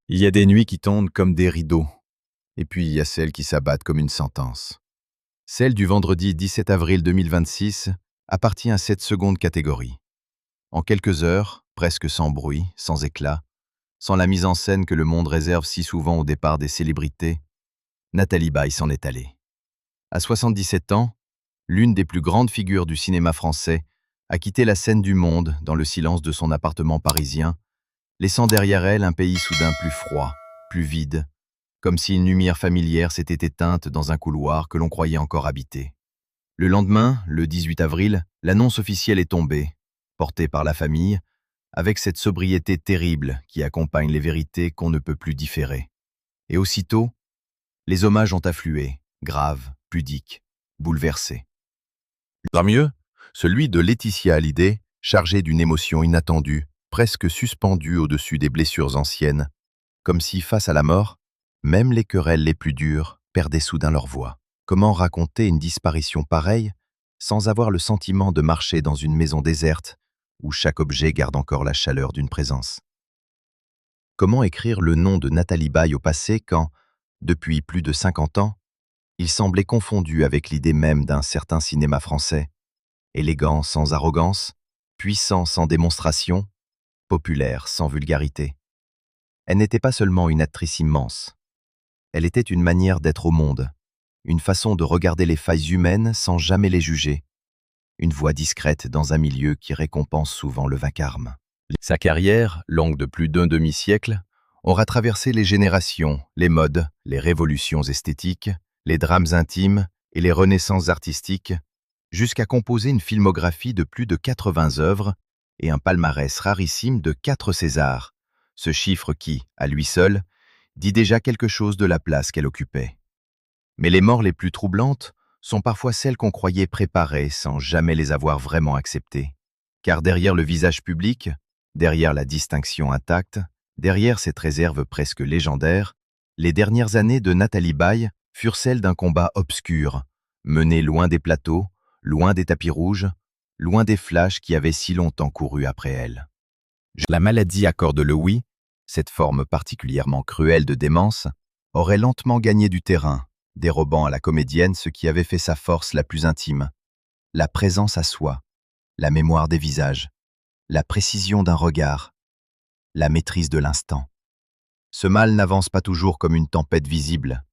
Il y a des nuits qui tombent comme des rideaux, et puis il y a celles qui s'abattent comme une sentence. Celle du vendredi 17 avril 2026 appartient à cette seconde catégorie. En quelques heures, presque sans bruit, sans éclat, sans la mise en scène que le monde réserve si souvent au départ des célébrités, Nathalie Baye s'en est allée. À 77 ans, l'une des plus grandes figures du cinéma français a quitté la scène du monde dans le silence de son appartement parisien, laissant derrière elle un pays soudain plus froid, plus vide, comme si une lumière familière s'était éteinte dans un couloir que l'on croyait encore habité. Le lendemain, le 18 avril, l'annonce officielle est tombée, portée par la famille, avec cette sobriété terrible qui accompagne les vérités qu'on ne peut plus différer. Et aussitôt, les hommages ont afflué, graves, pudiques, bouleversés. Parmi eux, celui de Laetitia Hallyday, chargé d'une émotion inattendue, presque suspendue au-dessus des blessures anciennes, comme si, face à la mort, même les querelles les plus dures perdaient soudain leur voix. Comment raconter une disparition pareille sans avoir le sentiment de marcher dans une maison déserte où chaque objet garde encore la chaleur d'une présence? Comment écrire le nom de Nathalie Baye au passé quand, depuis plus de 50 ans, il semblait confondu avec l'idée même d'un certain cinéma français, élégant sans arrogance, puissant sans démonstration, populaire sans vulgarité? Elle n'était pas seulement une actrice immense, elle était une manière d'être au monde, une façon de regarder les failles humaines sans jamais les juger, une voix discrète dans un milieu qui récompense souvent le vacarme. Sa carrière, longue de plus d'un demi-siècle, aura traversé les générations, les modes, les révolutions esthétiques, les drames intimes et les renaissances artistiques, jusqu'à composer une filmographie de plus de 80 œuvres et un palmarès rarissime de 4 Césars, ce chiffre qui, à lui seul, dit déjà quelque chose de la place qu'elle occupait. Mais les morts les plus troublantes sont parfois celles qu'on croyait préparées sans jamais les avoir vraiment acceptées. Car derrière le visage public, derrière la distinction intacte, derrière cette réserve presque légendaire, les dernières années de Nathalie Baye furent celles d'un combat obscur, mené loin des plateaux, loin des tapis rouges, loin des flashs qui avaient si longtemps couru après elle. La maladie accorde le oui, cette forme particulièrement cruelle de démence, aurait lentement gagné du terrain, dérobant à la comédienne ce qui avait fait sa force la plus intime, la présence à soi, la mémoire des visages, la précision d'un regard, la maîtrise de l'instant. Ce mal n'avance pas toujours comme une tempête visible.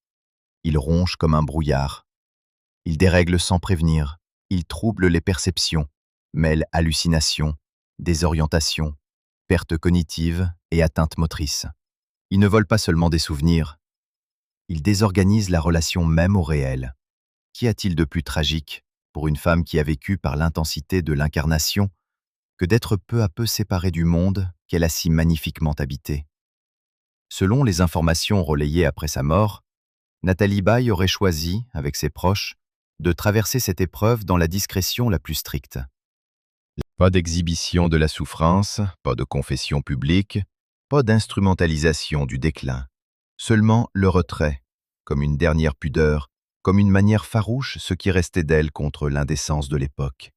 Il ronge comme un brouillard. Il dérègle sans prévenir. Il trouble les perceptions, mêle hallucinations, désorientation, perte cognitive et atteinte motrice. Il ne vole pas seulement des souvenirs. Il désorganise la relation même au réel. Qu'y a-t-il de plus tragique pour une femme qui a vécu par l'intensité de l'incarnation que d'être peu à peu séparée du monde qu'elle a si magnifiquement habité? Selon les informations relayées après sa mort, Nathalie Baye aurait choisi, avec ses proches, de traverser cette épreuve dans la discrétion la plus stricte. Pas d'exhibition de la souffrance, pas de confession publique, pas d'instrumentalisation du déclin. Seulement le retrait, comme une dernière pudeur, comme une manière farouche ce qui restait d'elle contre l'indécence de l'époque.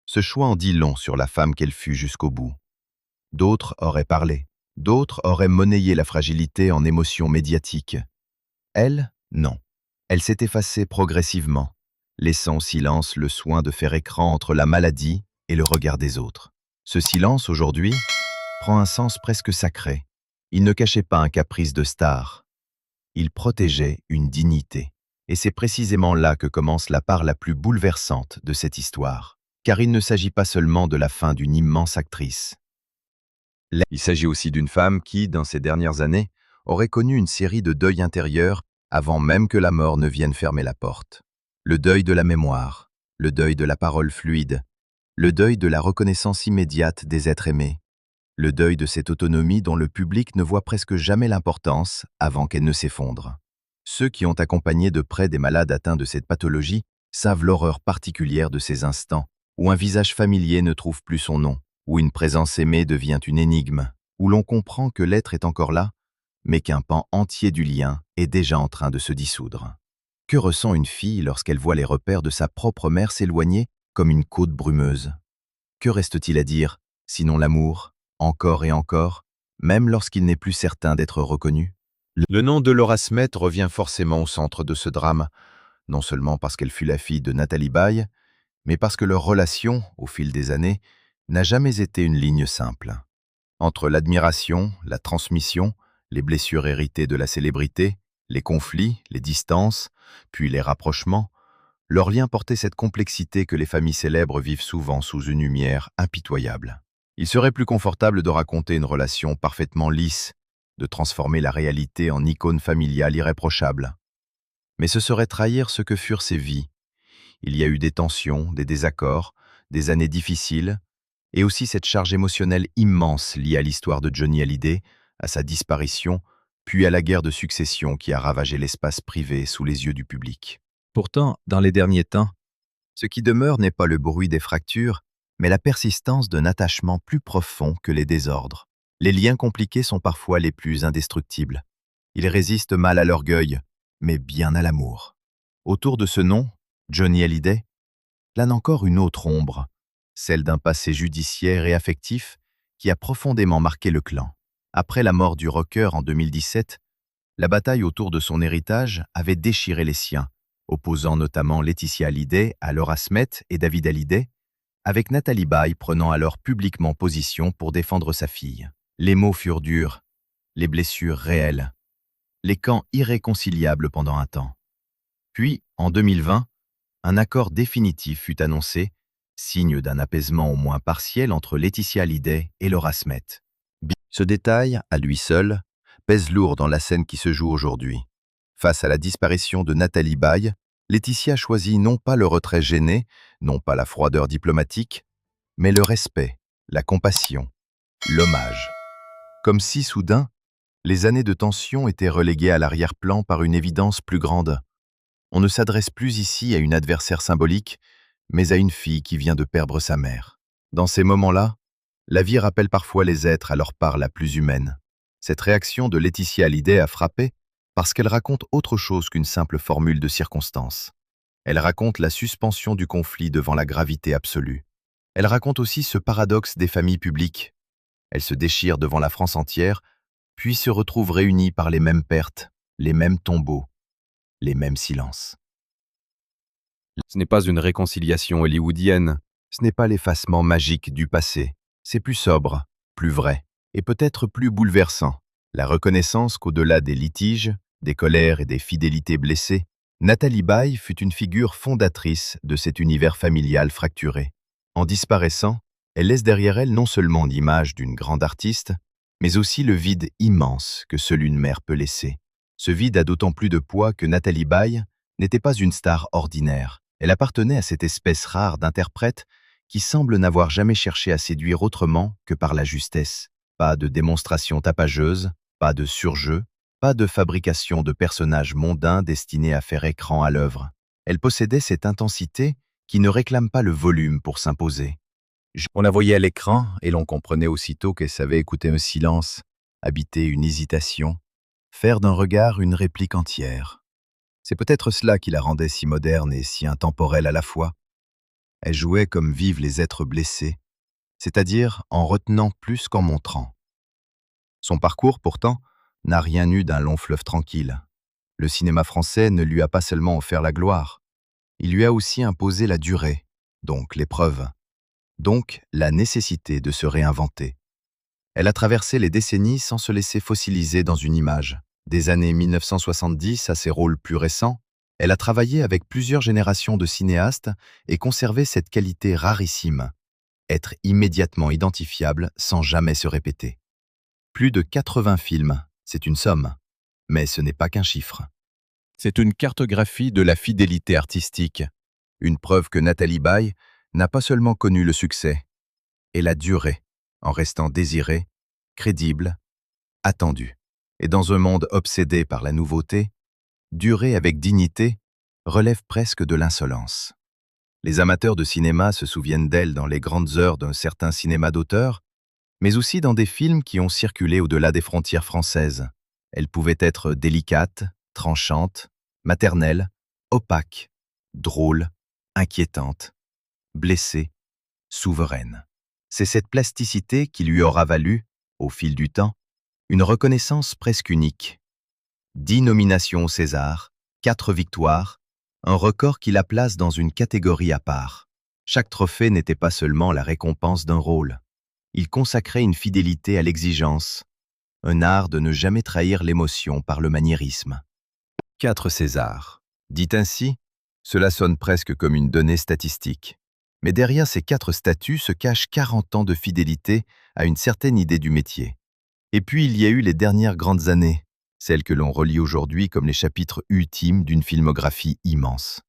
Ce choix en dit long sur la femme qu'elle fut jusqu'au bout. D'autres auraient parlé, d'autres auraient monnayé la fragilité en émotions médiatiques. Elle, non. Elle s'est effacée progressivement, laissant au silence le soin de faire écran entre la maladie et le regard des autres. Ce silence, aujourd'hui, prend un sens presque sacré. Il ne cachait pas un caprice de star. Il protégeait une dignité. Et c'est précisément là que commence la part la plus bouleversante de cette histoire. Car il ne s'agit pas seulement de la fin d'une immense actrice. Il s'agit aussi d'une femme qui, dans ces dernières années, aurait connu une série de deuils intérieurs avant même que la mort ne vienne fermer la porte. Le deuil de la mémoire, le deuil de la parole fluide, le deuil de la reconnaissance immédiate des êtres aimés, le deuil de cette autonomie dont le public ne voit presque jamais l'importance avant qu'elle ne s'effondre. Ceux qui ont accompagné de près des malades atteints de cette pathologie savent l'horreur particulière de ces instants où un visage familier ne trouve plus son nom, où une présence aimée devient une énigme, où l'on comprend que l'être est encore là, mais qu'un pan entier du lien est déjà en train de se dissoudre. Que ressent une fille lorsqu'elle voit les repères de sa propre mère s'éloigner comme une côte brumeuse? Que reste-t-il à dire, sinon l'amour, encore et encore, même lorsqu'il n'est plus certain d'être reconnu. Le nom de Laura Smet revient forcément au centre de ce drame, non seulement parce qu'elle fut la fille de Nathalie Baye, mais parce que leur relation, au fil des années, n'a jamais été une ligne simple. Entre l'admiration, la transmission, les blessures héritées de la célébrité, les conflits, les distances, puis les rapprochements, leur lien portait cette complexité que les familles célèbres vivent souvent sous une lumière impitoyable. Il serait plus confortable de raconter une relation parfaitement lisse, de transformer la réalité en icône familiale irréprochable. Mais ce serait trahir ce que furent ces vies. Il y a eu des tensions, des désaccords, des années difficiles, et aussi cette charge émotionnelle immense liée à l'histoire de Johnny Hallyday, à sa disparition, puis à la guerre de succession qui a ravagé l'espace privé sous les yeux du public. Pourtant, dans les derniers temps, ce qui demeure n'est pas le bruit des fractures, mais la persistance d'un attachement plus profond que les désordres. Les liens compliqués sont parfois les plus indestructibles. Ils résistent mal à l'orgueil, mais bien à l'amour. Autour de ce nom, Johnny Hallyday, plane encore une autre ombre, celle d'un passé judiciaire et affectif qui a profondément marqué le clan. Après la mort du rocker en 2017, la bataille autour de son héritage avait déchiré les siens, opposant notamment Laetitia Hallyday à Laura Smet et David Hallyday, avec Nathalie Baye prenant alors publiquement position pour défendre sa fille. Les mots furent durs, les blessures réelles, les camps irréconciliables pendant un temps. Puis, en 2020, un accord définitif fut annoncé, signe d'un apaisement au moins partiel entre Laetitia Hallyday et Laura Smet. Ce détail, à lui seul, pèse lourd dans la scène qui se joue aujourd'hui. Face à la disparition de Nathalie Baye, Laetitia choisit non pas le retrait gêné, non pas la froideur diplomatique, mais le respect, la compassion, l'hommage. Comme si, soudain, les années de tension étaient reléguées à l'arrière-plan par une évidence plus grande. On ne s'adresse plus ici à une adversaire symbolique, mais à une fille qui vient de perdre sa mère. Dans ces moments-là, la vie rappelle parfois les êtres à leur part la plus humaine. Cette réaction de Laetitia Hallyday a frappé parce qu'elle raconte autre chose qu'une simple formule de circonstance. Elle raconte la suspension du conflit devant la gravité absolue. Elle raconte aussi ce paradoxe des familles publiques. Elles se déchirent devant la France entière, puis se retrouvent réunies par les mêmes pertes, les mêmes tombeaux, les mêmes silences. Ce n'est pas une réconciliation hollywoodienne, ce n'est pas l'effacement magique du passé. C'est plus sobre, plus vrai, et peut-être plus bouleversant. La reconnaissance qu'au-delà des litiges, des colères et des fidélités blessées, Nathalie Baye fut une figure fondatrice de cet univers familial fracturé. En disparaissant, elle laisse derrière elle non seulement l'image d'une grande artiste, mais aussi le vide immense que seule une mère peut laisser. Ce vide a d'autant plus de poids que Nathalie Baye n'était pas une star ordinaire. Elle appartenait à cette espèce rare d'interprètes qui semble n'avoir jamais cherché à séduire autrement que par la justesse. Pas de démonstration tapageuse, pas de surjeu, pas de fabrication de personnages mondains destinés à faire écran à l'œuvre. Elle possédait cette intensité qui ne réclame pas le volume pour s'imposer. On la voyait à l'écran et l'on comprenait aussitôt qu'elle savait écouter un silence, habiter une hésitation, faire d'un regard une réplique entière. C'est peut-être cela qui la rendait si moderne et si intemporelle à la fois. Elle jouait comme vivent les êtres blessés, c'est-à-dire en retenant plus qu'en montrant. Son parcours, pourtant, n'a rien eu d'un long fleuve tranquille. Le cinéma français ne lui a pas seulement offert la gloire, il lui a aussi imposé la durée, donc l'épreuve, donc la nécessité de se réinventer. Elle a traversé les décennies sans se laisser fossiliser dans une image. Des années 1970 à ses rôles plus récents, elle a travaillé avec plusieurs générations de cinéastes et conservé cette qualité rarissime, être immédiatement identifiable sans jamais se répéter. Plus de 80 films, c'est une somme, mais ce n'est pas qu'un chiffre. C'est une cartographie de la fidélité artistique, une preuve que Nathalie Baye n'a pas seulement connu le succès, elle a duré, en restant désirée, crédible, attendue. Et dans un monde obsédé par la nouveauté, durer avec dignité relève presque de l'insolence. Les amateurs de cinéma se souviennent d'elle dans les grandes heures d'un certain cinéma d'auteur, mais aussi dans des films qui ont circulé au-delà des frontières françaises. Elle pouvait être délicate, tranchante, maternelle, opaque, drôle, inquiétante, blessée, souveraine. C'est cette plasticité qui lui aura valu, au fil du temps, Une reconnaissance presque unique. 10 nominations au César, 4 victoires, un record qui la place dans une catégorie à part. Chaque trophée n'était pas seulement la récompense d'un rôle. Il consacrait une fidélité à l'exigence, un art de ne jamais trahir l'émotion par le maniérisme. 4 Césars. Dit ainsi, cela sonne presque comme une donnée statistique. Mais derrière ces 4 statuts se cachent 40 ans de fidélité à une certaine idée du métier. Et puis il y a eu les dernières grandes années, celles que l'on relie aujourd'hui comme les chapitres ultimes d'une filmographie immense.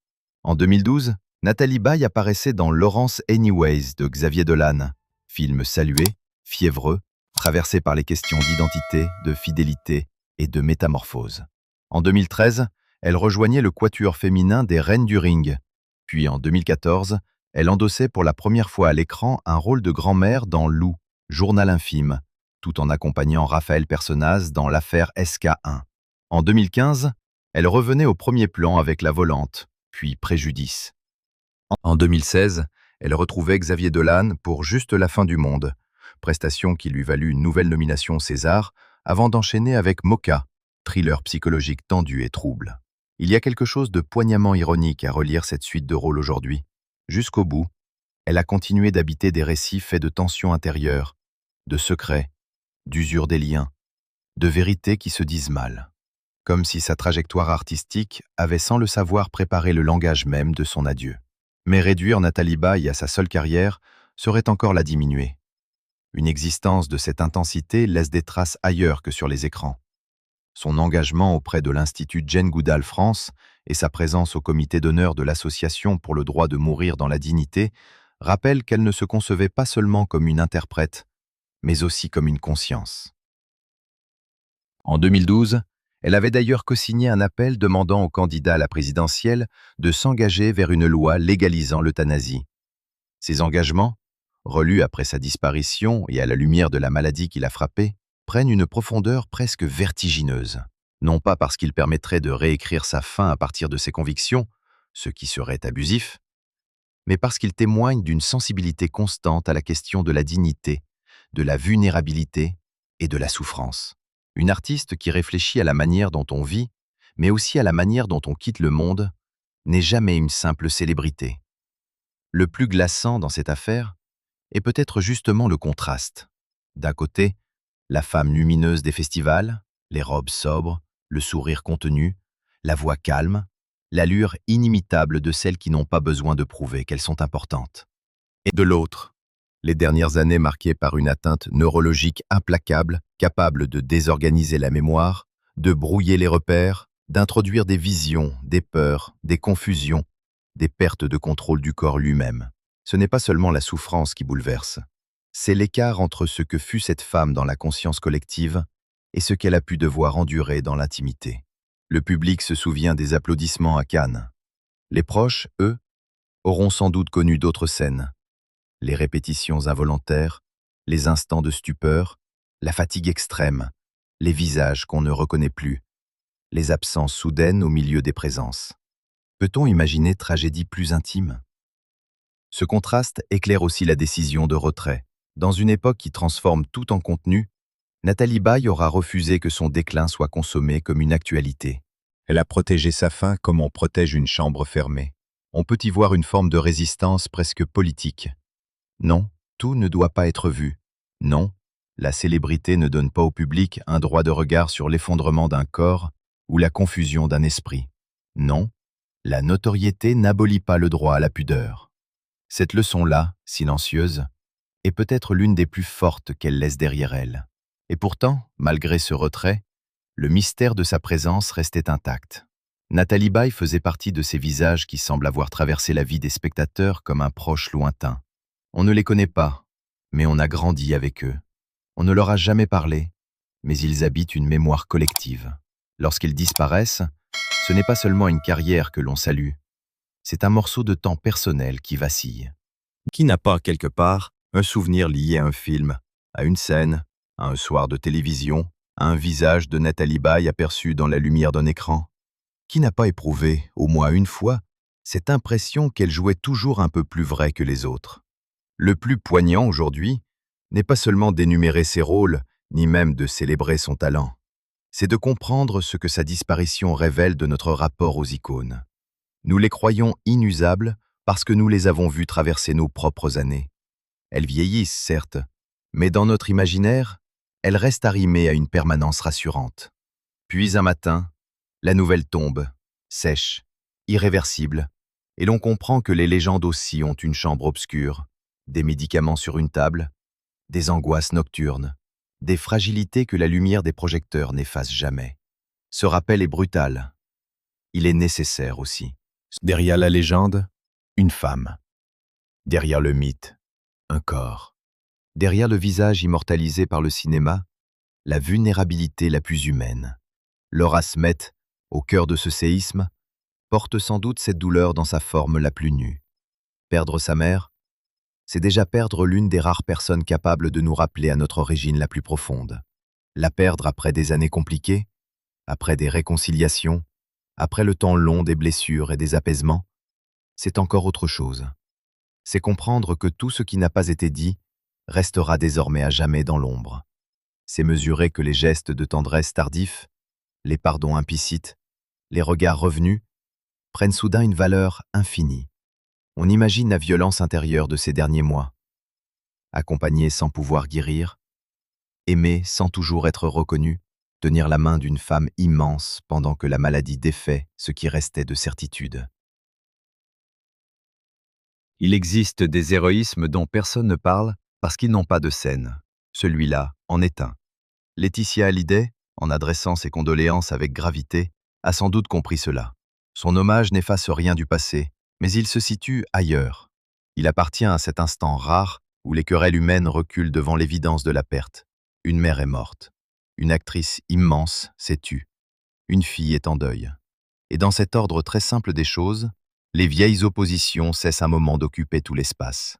En 2012, Nathalie Baye apparaissait dans Lawrence Anyways de Xavier Dolan, film salué, fiévreux, traversé par les questions d'identité, de fidélité et de métamorphose. En 2013, elle rejoignait le quatuor féminin des Reines du Ring. Puis en 2014, elle endossait pour la première fois à l'écran un rôle de grand-mère dans Lou, Journal infime, tout en accompagnant Raphaël Personnaz dans l'affaire SK1. En 2015, elle revenait au premier plan avec La Volante, puis Préjudice. En 2016, elle retrouvait Xavier Dolan pour Juste la fin du monde, prestation qui lui valut une nouvelle nomination au César, avant d'enchaîner avec Mocha, thriller psychologique tendu et trouble. Il y a quelque chose de poignamment ironique à relire cette suite de rôles aujourd'hui. Jusqu'au bout, elle a continué d'habiter des récits faits de tensions intérieures, de secrets, d'usure des liens, de vérités qui se disent mal. Comme si sa trajectoire artistique avait sans le savoir préparé le langage même de son adieu. Mais réduire Nathalie Baye à sa seule carrière serait encore la diminuer. Une existence de cette intensité laisse des traces ailleurs que sur les écrans. Son engagement auprès de l'Institut Jane Goodall France et sa présence au comité d'honneur de l'Association pour le droit de mourir dans la dignité rappellent qu'elle ne se concevait pas seulement comme une interprète, mais aussi comme une conscience. En 2012, elle avait d'ailleurs co-signé un appel demandant aux candidats à la présidentielle de s'engager vers une loi légalisant l'euthanasie. Ces engagements, relus après sa disparition et à la lumière de la maladie qui l'a frappée, prennent une profondeur presque vertigineuse. Non pas parce qu'ils permettraient de réécrire sa fin à partir de ses convictions, ce qui serait abusif, mais parce qu'ils témoignent d'une sensibilité constante à la question de la dignité, de la vulnérabilité et de la souffrance. Une artiste qui réfléchit à la manière dont on vit, mais aussi à la manière dont on quitte le monde, n'est jamais une simple célébrité. Le plus glaçant dans cette affaire est peut-être justement le contraste. D'un côté, la femme lumineuse des festivals, les robes sobres, le sourire contenu, la voix calme, l'allure inimitable de celles qui n'ont pas besoin de prouver qu'elles sont importantes. Et de l'autre, les dernières années marquées par une atteinte neurologique implacable, capable de désorganiser la mémoire, de brouiller les repères, d'introduire des visions, des peurs, des confusions, des pertes de contrôle du corps lui-même. Ce n'est pas seulement la souffrance qui bouleverse, c'est l'écart entre ce que fut cette femme dans la conscience collective et ce qu'elle a pu devoir endurer dans l'intimité. Le public se souvient des applaudissements à Cannes. Les proches, eux, auront sans doute connu d'autres scènes. Les répétitions involontaires, les instants de stupeur, la fatigue extrême, les visages qu'on ne reconnaît plus, les absences soudaines au milieu des présences. Peut-on imaginer tragédie plus intime? Ce contraste éclaire aussi la décision de retrait. Dans une époque qui transforme tout en contenu, Nathalie Baye aura refusé que son déclin soit consommé comme une actualité. Elle a protégé sa fin comme on protège une chambre fermée. On peut y voir une forme de résistance presque politique. Non, tout ne doit pas être vu. Non, la célébrité ne donne pas au public un droit de regard sur l'effondrement d'un corps ou la confusion d'un esprit. Non, la notoriété n'abolit pas le droit à la pudeur. Cette leçon-là, silencieuse, est peut-être l'une des plus fortes qu'elle laisse derrière elle. Et pourtant, malgré ce retrait, le mystère de sa présence restait intact. Nathalie Baye faisait partie de ces visages qui semblent avoir traversé la vie des spectateurs comme un proche lointain. On ne les connaît pas, mais on a grandi avec eux. On ne leur a jamais parlé, mais ils habitent une mémoire collective. Lorsqu'ils disparaissent, ce n'est pas seulement une carrière que l'on salue, c'est un morceau de temps personnel qui vacille. Qui n'a pas, quelque part, un souvenir lié à un film, à une scène, à un soir de télévision, à un visage de Nathalie Baye aperçu dans la lumière d'un écran? Qui n'a pas éprouvé, au moins une fois, cette impression qu'elle jouait toujours un peu plus vrai que les autres? Le plus poignant aujourd'hui n'est pas seulement d'énumérer ses rôles, ni même de célébrer son talent. C'est de comprendre ce que sa disparition révèle de notre rapport aux icônes. Nous les croyons inusables parce que nous les avons vues traverser nos propres années. Elles vieillissent, certes, mais dans notre imaginaire, elles restent arrimées à une permanence rassurante. Puis un matin, la nouvelle tombe, sèche, irréversible, et l'on comprend que les légendes aussi ont une chambre obscure, des médicaments sur une table, des angoisses nocturnes, des fragilités que la lumière des projecteurs n'efface jamais. Ce rappel est brutal. Il est nécessaire aussi. Derrière la légende, une femme. Derrière le mythe, un corps. Derrière le visage immortalisé par le cinéma, la vulnérabilité la plus humaine. Laura Smet, au cœur de ce séisme, porte sans doute cette douleur dans sa forme la plus nue. Perdre sa mère, c'est déjà perdre l'une des rares personnes capables de nous rappeler à notre origine la plus profonde. La perdre après des années compliquées, après des réconciliations, après le temps long des blessures et des apaisements, c'est encore autre chose. C'est comprendre que tout ce qui n'a pas été dit restera désormais à jamais dans l'ombre. C'est mesurer que les gestes de tendresse tardifs, les pardons implicites, les regards revenus, prennent soudain une valeur infinie. On imagine la violence intérieure de ces derniers mois. Accompagner sans pouvoir guérir, aimer sans toujours être reconnu, tenir la main d'une femme immense pendant que la maladie défait ce qui restait de certitude. Il existe des héroïsmes dont personne ne parle parce qu'ils n'ont pas de scène. Celui-là en est un. Laetitia Hallyday, en adressant ses condoléances avec gravité, a sans doute compris cela. Son hommage n'efface rien du passé, mais il se situe ailleurs. Il appartient à cet instant rare où les querelles humaines reculent devant l'évidence de la perte. Une mère est morte. Une actrice immense s'est tue. Une fille est en deuil. Et dans cet ordre très simple des choses, les vieilles oppositions cessent un moment d'occuper tout l'espace.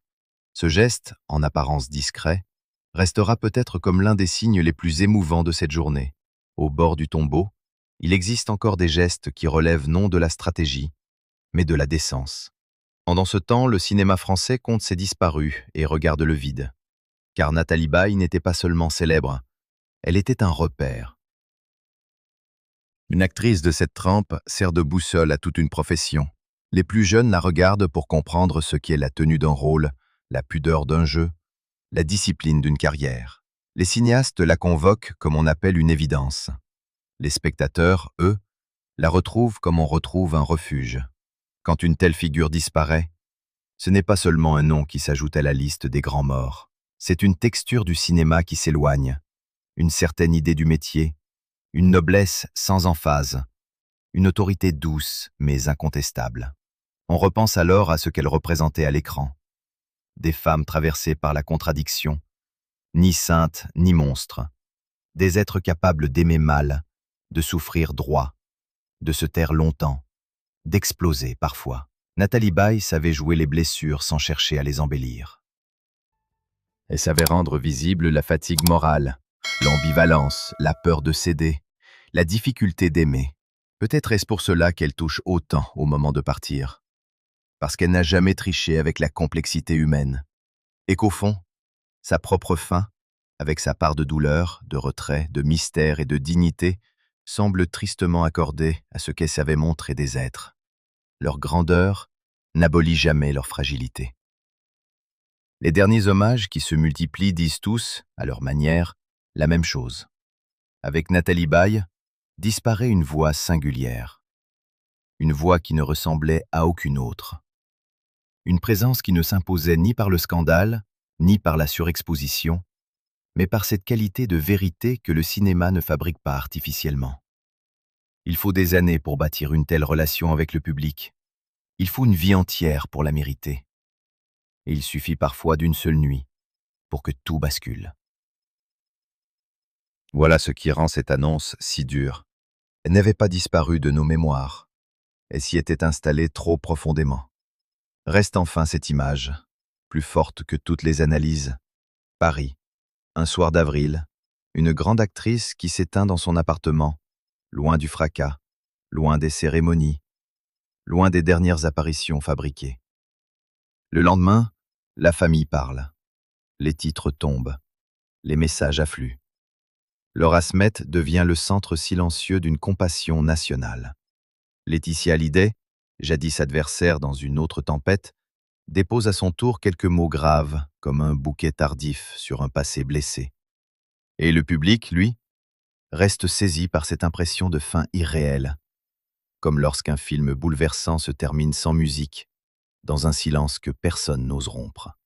Ce geste, en apparence discret, restera peut-être comme l'un des signes les plus émouvants de cette journée. Au bord du tombeau, il existe encore des gestes qui relèvent non de la stratégie, mais de la décence. Pendant ce temps, le cinéma français compte ses disparus et regarde le vide. Car Nathalie Baye n'était pas seulement célèbre, elle était un repère. Une actrice de cette trempe sert de boussole à toute une profession. Les plus jeunes la regardent pour comprendre ce qu'est la tenue d'un rôle, la pudeur d'un jeu, la discipline d'une carrière. Les cinéastes la convoquent comme on appelle une évidence. Les spectateurs, eux, la retrouvent comme on retrouve un refuge. Quand une telle figure disparaît, ce n'est pas seulement un nom qui s'ajoute à la liste des grands morts. C'est une texture du cinéma qui s'éloigne, une certaine idée du métier, une noblesse sans emphase, une autorité douce mais incontestable. On repense alors à ce qu'elle représentait à l'écran. Des femmes traversées par la contradiction, ni saintes ni monstres. Des êtres capables d'aimer mal, de souffrir droit, de se taire longtemps, d'exploser parfois. Nathalie Baye savait jouer les blessures sans chercher à les embellir. Elle savait rendre visible la fatigue morale, l'ambivalence, la peur de céder, la difficulté d'aimer. Peut-être est-ce pour cela qu'elle touche autant au moment de partir. Parce qu'elle n'a jamais triché avec la complexité humaine. Et qu'au fond, sa propre fin, avec sa part de douleur, de retrait, de mystère et de dignité, semble tristement accordée à ce qu'elle savait montrer des êtres. Leur grandeur n'abolit jamais leur fragilité. Les derniers hommages qui se multiplient disent tous, à leur manière, la même chose. Avec Nathalie Baye, disparaît une voix singulière. Une voix qui ne ressemblait à aucune autre. Une présence qui ne s'imposait ni par le scandale, ni par la surexposition, mais par cette qualité de vérité que le cinéma ne fabrique pas artificiellement. Il faut des années pour bâtir une telle relation avec le public. Il faut une vie entière pour la mériter. Et il suffit parfois d'une seule nuit pour que tout bascule. Voilà ce qui rend cette annonce si dure. Elle n'avait pas disparu de nos mémoires. Elle s'y était installée trop profondément. Reste enfin cette image, plus forte que toutes les analyses. Paris, un soir d'avril, une grande actrice qui s'éteint dans son appartement, loin du fracas, loin des cérémonies, loin des dernières apparitions fabriquées. Le lendemain, la famille parle. Les titres tombent. Les messages affluent. Laura Smet devient le centre silencieux d'une compassion nationale. Laetitia Hallyday, jadis adversaire dans une autre tempête, dépose à son tour quelques mots graves, comme un bouquet tardif sur un passé blessé. Et le public, lui, reste saisi par cette impression de fin irréelle, comme lorsqu'un film bouleversant se termine sans musique, dans un silence que personne n'ose rompre.